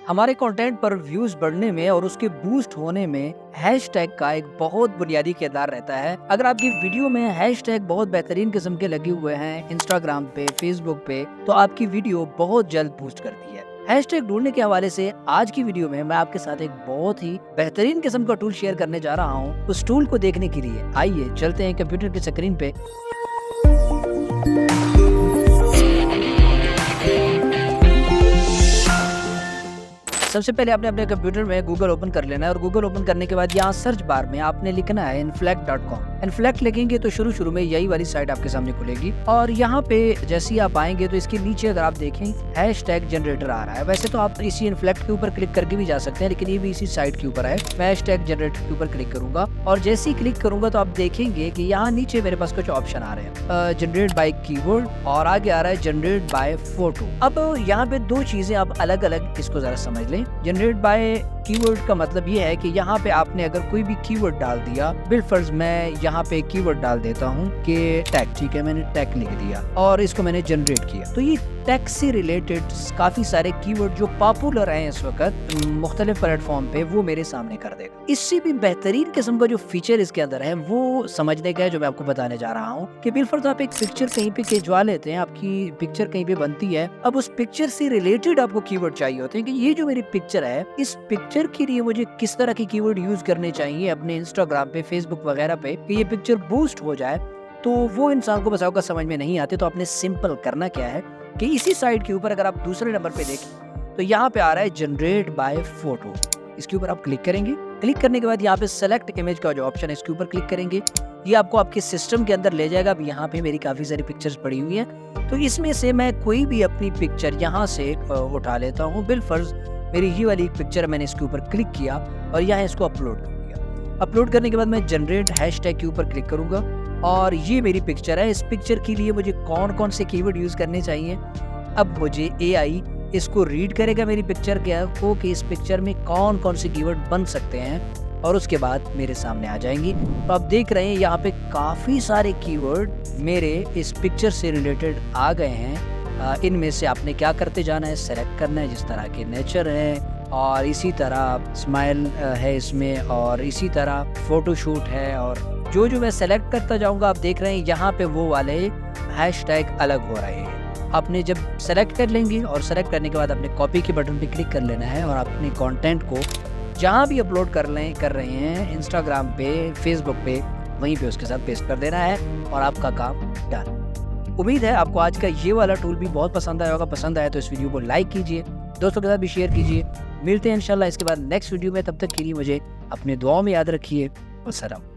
हमारे कंटेंट पर व्यूज बढ़ने में और उसके बूस्ट होने में हैशटैग का एक बहुत बुनियादी किरदार रहता है। अगर आपकी वीडियो में हैशटैग बहुत बेहतरीन किस्म के लगे हुए हैं इंस्टाग्राम पे, फेसबुक पे, तो आपकी वीडियो बहुत जल्द बूस्ट करती है। हैशटैग ढूंढने के हवाले से आज की वीडियो में मैं आपके साथ एक बहुत ही बेहतरीन किस्म का टूल शेयर करने जा रहा हूँ। उस टूल को देखने के लिए आइए चलते हैं कंप्यूटर की स्क्रीन पे। सबसे पहले आपने अपने कंप्यूटर में गूगल ओपन कर लेना है और गूगल ओपन करने के बाद यहाँ सर्च बार में आपने लिखना है inflect.com। इन्फ्लेक्ट लिखेंगे तो शुरू में यही वाली साइट आपके सामने खुलेगी और यहाँ पे जैसे ही आप आएंगे तो इसके नीचे अगर आप देखें हैशटैग जनरेटर आ रहा है। वैसे तो आप इसी इन्फ्लेक्ट के ऊपर क्लिक करके भी जा सकते हैं, लेकिन ये भी इसी साइट के ऊपर है। मैं हैशटैग जनरेटर के ऊपर क्लिक करूंगा और जैसे ही क्लिक करूंगा तो आप देखेंगे कि यहाँ नीचे मेरे पास कुछ ऑप्शन आ रहे हैं, जनरेट बाय कीवर्ड और आगे आ रहा है जनरेट बाय फोटो। अब यहाँ पे दो चीजें आप अलग अलग इसको जरा समझ लें। जनरेट बाय कीवर्ड का मतलब ये है कि यहाँ पे आपने अगर कोई भी कीवर्ड डाल दिया, बिलफर्ज मैं यहाँ पे कीवर्ड डाल देता हूँ कि टैग, ठीक है, मैंने टैग लिख दिया और इसको मैंने जनरेट किया, तो ये टैग से रिलेटेड काफी सारे कीवर्ड जो पॉपुलर हैं इस वक्त मुख्तलिफ प्लेटफॉर्म पे, वो मेरे सामने कर देगा। इससे भी बेहतरीन किस्म का जो फीचर इसके अंदर है वो समझने का है, जो मैं आपको बताने जा रहा हूँ कि बिलफर्ज आप एक पिक्चर कहीं पे खिंचवा लेते हैं, आपकी पिक्चर कहीं पे बनती है, अब उस पिक्चर से रिलेटेड आपको कीवर्ड चाहिए होते हैं कि ये जो मेरी पिक्चर है, इस पिक्चर के लिए मुझे किस तरह के कीवर्ड यूज करने चाहिए अपने इंस्टाग्राम पे, फेसबुक वगैरह पे कि ये पिक्चर बूस्ट हो जाए। तो वो इंसान को बसाओ का समझ में नहीं आते, तो आपने सिंपल करना क्या है कि इसी साइट के ऊपर अगर आप दूसरे नंबर पे देखें तो यहाँ पे आ रहा है जनरेट बाय फोटो। इसके ऊपर आप क्लिक करेंगे। क्लिक करने के बाद यहाँ पे सेलेक्ट इमेज का जो ऑप्शन है इसके ऊपर क्लिक करेंगे। ये आपको आपके सिस्टम के अंदर ले जाएगा। अब यहाँ पे मेरी काफी सारी पिक्चर्स पड़ी हुई हैं, तो इसमें से मैं कोई भी अपनी पिक्चर यहाँ से उठा लेता हूँ। बिलफर्ज मेरी ये वाली पिक्चर, मैंने इसके ऊपर क्लिक किया और यहाँ इसको अपलोड कर दिया। अपलोड करने के बाद मैं जनरेट हैशटैग के ऊपर क्लिक करूंगा और ये मेरी पिक्चर है। इस पिक्चर के लिए मुझे कौन कौन से कीवर्ड यूज करने चाहिए, अब मुझे एआई इसको रीड करेगा मेरी पिक्चर को कि इस पिक्चर में कौन कौन से कीवर्ड बन सकते हैं और उसके बाद मेरे सामने आ जाएंगी। तो आप देख रहे हैं यहाँ पे काफी सारे कीवर्ड मेरे इस पिक्चर से रिलेटेड आ गए हैं। इनमें से आपने क्या करते जाना है, सेलेक्ट करना है, जिस तरह के नेचर है और इसी तरह स्माइल है इसमें और इसी तरह फोटोशूट है, और जो जो मैं सेलेक्ट करता जाऊंगा आप देख रहे हैं यहाँ पे वो वाले हैशटैग अलग हो रहे हैं। आपने जब सेलेक्ट कर लेंगे और सेलेक्ट करने के बाद आपने कॉपी के बटन पे क्लिक कर लेना है और अपने कंटेंट को जहाँ भी अपलोड कर रहे हैं इंस्टाग्राम पे, फेसबुक पे, वहीं पे उसके साथ पेस्ट कर देना है और आपका काम डन। उम्मीद है आपको आज का ये वाला टूल भी बहुत पसंद आया होगा। पसंद आया तो इस वीडियो को लाइक कीजिए, दोस्तों के साथ भी शेयर कीजिए। मिलते हैं इंशाल्लाह इसके बाद नेक्स्ट वीडियो में। तब तक के लिए मुझे अपने दुआओं में याद रखिए। अस्सलाम।